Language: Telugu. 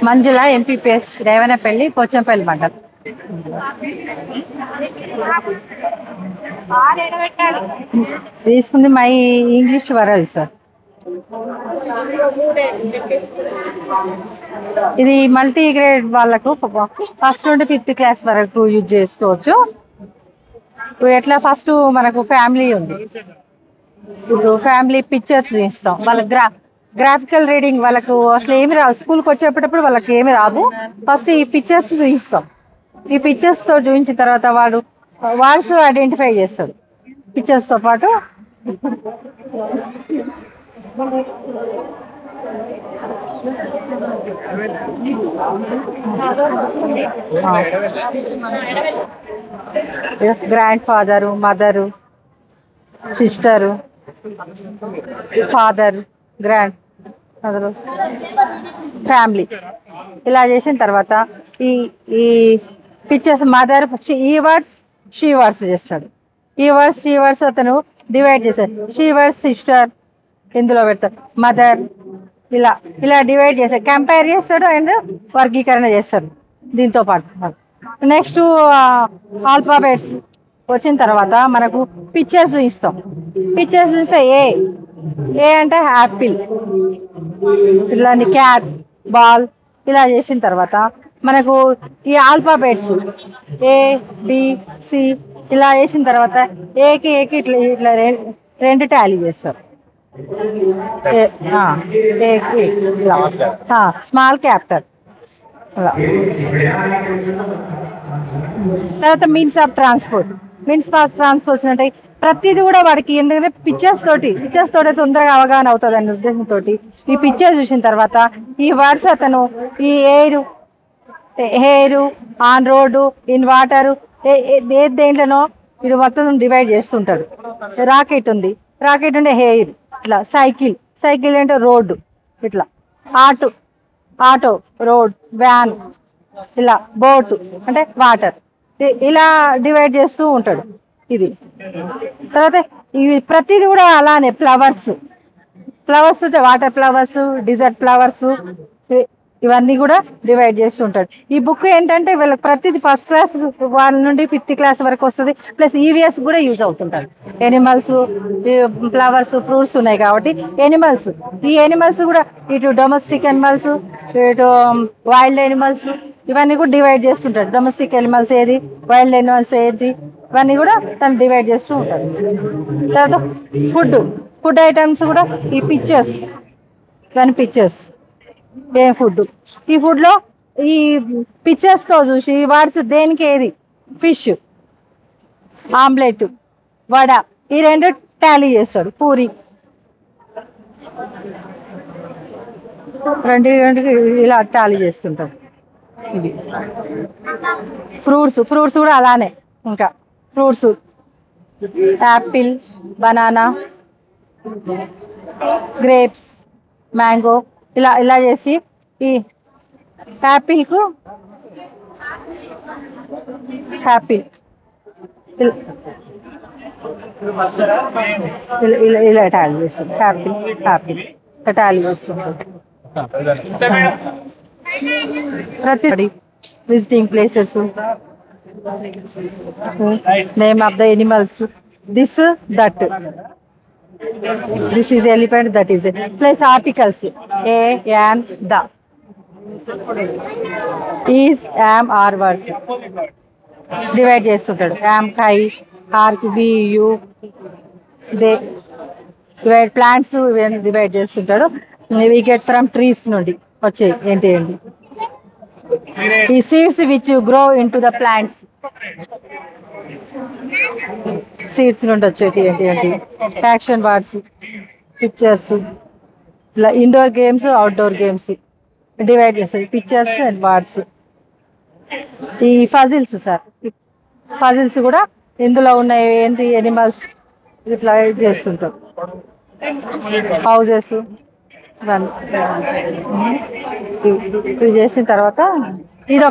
మంజుల ఎంపీపీఎస్ రేవనపల్లి పోచంపల్లి మండలం. తీసుకుంది మై ఇంగ్లీష్ వరల్డ్ సార్. ఇది మల్టీ గ్రేడ్ వాళ్ళకు ఫస్ట్ నుండి 5th క్లాస్ వరకు యూజ్ చేసుకోవచ్చు. ఎట్లా ఫస్ట్ మనకు ఫ్యామిలీ ఉంది, ఇప్పుడు ఫ్యామిలీ పిక్చర్స్ చూపిస్తాం వాళ్ళకి. గ్రాఫికల్ రీడింగ్ వాళ్ళకు అసలు ఏమి రాదు, స్కూల్కి వచ్చేటప్పుడు వాళ్ళకి ఏమి రాదు. ఫస్ట్ ఈ పిక్చర్స్ చూపిస్తాం. ఈ పిక్చర్స్తో చూపించిన తర్వాత వాడు వర్డ్స్ ఐడెంటిఫై చేస్తాడు పిక్చర్స్తో పాటు. Grand father, mother, sister, father, grand mother, family ఇలా చేసిన తర్వాత ఈ ఈ పిక్చర్స్ మదర్ ఈ వర్డ్స్ షీ వర్డ్స్ చేస్తాడు. ఈ వర్డ్స్ షీ వర్డ్స్ అతను డివైడ్ చేస్తాడు. షీ వర్డ్స్ సిస్టర్ ఇందులో పెడతాడు, మదర్ ఇలా ఇలా డివైడ్ చేస్తాడు, కంపేర్ చేస్తాడు అండ్ వర్గీకరణ చేస్తాడు దీంతో పాటు. నెక్స్ట్ ఆల్ఫాబెట్స్ వచ్చిన తర్వాత మనకు పిక్చర్స్ చూపిస్తాం. పిక్చర్స్ చూస్తే ఏ అంటే యాపిల్, ఇట్లాంటి క్యాట్, బాల్ ఇలా చేసిన తర్వాత మనకు ఈ ఆల్ఫాబెట్స్ ABC ఇలా చేసిన తర్వాత ఏకి ఇట్లా ఇట్లా రెండు టాలీ చేస్తారు. Small capital. తర్వాత మీన్స్ ఆఫ్ ట్రాన్స్పోర్ట్ అంటే ప్రతిదీ కూడా వాడికి ఎందుకంటే పిక్చర్స్ తోటి తొందరగా అవగాహన అవుతుంది అనే ఉద్దేశంతో ఈ పిక్చర్ చూసిన తర్వాత ఈ వర్డ్స్ అతను ఈ hair, on road, in water దేంట్లోనో ఇది మొత్తం డివైడ్ చేస్తుంటాడు. రాకెట్ ఉంటే హెయిర్, ఇట్లా సైకిల్ అంటే రోడ్డు, ఇట్లా ఆటో రోడ్, వ్యాన్ ఇలా, బోటు అంటే వాటర్, ఇలా డివైడ్ చేస్తూ ఉంటాడు. ఇది తర్వాత ఇవి ప్రతిదీ కూడా అలానే flowers water flowers, desert flowers ఇవన్నీ కూడా డివైడ్ చేస్తూ ఉంటాడు. ఈ బుక్ ఏంటంటే వీళ్ళకి ప్రతిదీ ఫస్ట్ క్లాస్ 1 నుండి 5th క్లాస్ వరకు వస్తుంది. ప్లస్ EVS కూడా యూజ్ అవుతుంటారు. ఎనిమల్స్, ఫ్లవర్స్, ఫ్రూట్స్ ఉన్నాయి కాబట్టి ఈ ఎనిమల్స్ కూడా ఇటు డొమెస్టిక్ ఎనిమల్స్, ఇటు వైల్డ్ ఎనిమల్స్ ఇవన్నీ కూడా డివైడ్ చేస్తుంటాడు. డొమెస్టిక్ ఎనిమల్స్ ఏది, వైల్డ్ ఎనిమల్స్ ఏది, ఇవన్నీ కూడా తను డివైడ్ చేస్తూ ఉంటాడు. తర్వాత ఫుడ్ ఐటమ్స్ కూడా ఈ పిక్చర్స్, ఇవన్నీ పిక్చర్స్ ఏ ఈ ఫుడ్లో ఈ పిక్చర్స్తో చూసి వర్డ్స్ దేనికి ఏది, ఫిష్, ఆమ్లెట్, వడ ఈ రెండు టాలీ చేస్తాడు. పూరి రెండుకి ఇలా టాలీ చేస్తుంటాడు. ఇది ఫ్రూట్స్ కూడా అలానే. ఇంకా fruits Apple, banana, grapes, mango ఇలా చేసి ఈ యాపిల్ ఇలా టాలీ చేస్తుంది. యాపిల్ టాలీ చేస్తుంది. ప్రతి visiting places, name of the animals, this that, this is elephant, that is plus articles a, an, the, is, am, are words divide చేస్తుంటాడు. యామ్, కై, ఆర్కి, be, you, they plants divide చేస్తుంటాడు. వి గెట్ ఫ్రమ్ ట్రీస్ నుండి వచ్చాయి ఏంటి ఈ seeds which grow in to the plants, seeds నుండి వచ్చేటి ఏంటి యాక్షన్ వర్డ్స్, పిక్చర్స్, ఇలా indoor games, outdoor games divide చేస్తాయి. Pictures and words. ఈ ఫజిల్స్ సార్, ఫజిల్స్ కూడా ఇందులో ఉన్న ఏంటి ఎనిమల్స్ ఇట్లా చేస్తుంటాం. హౌజెస్ ఇవన్నీ ఇవి చేసిన తర్వాత ఇదొక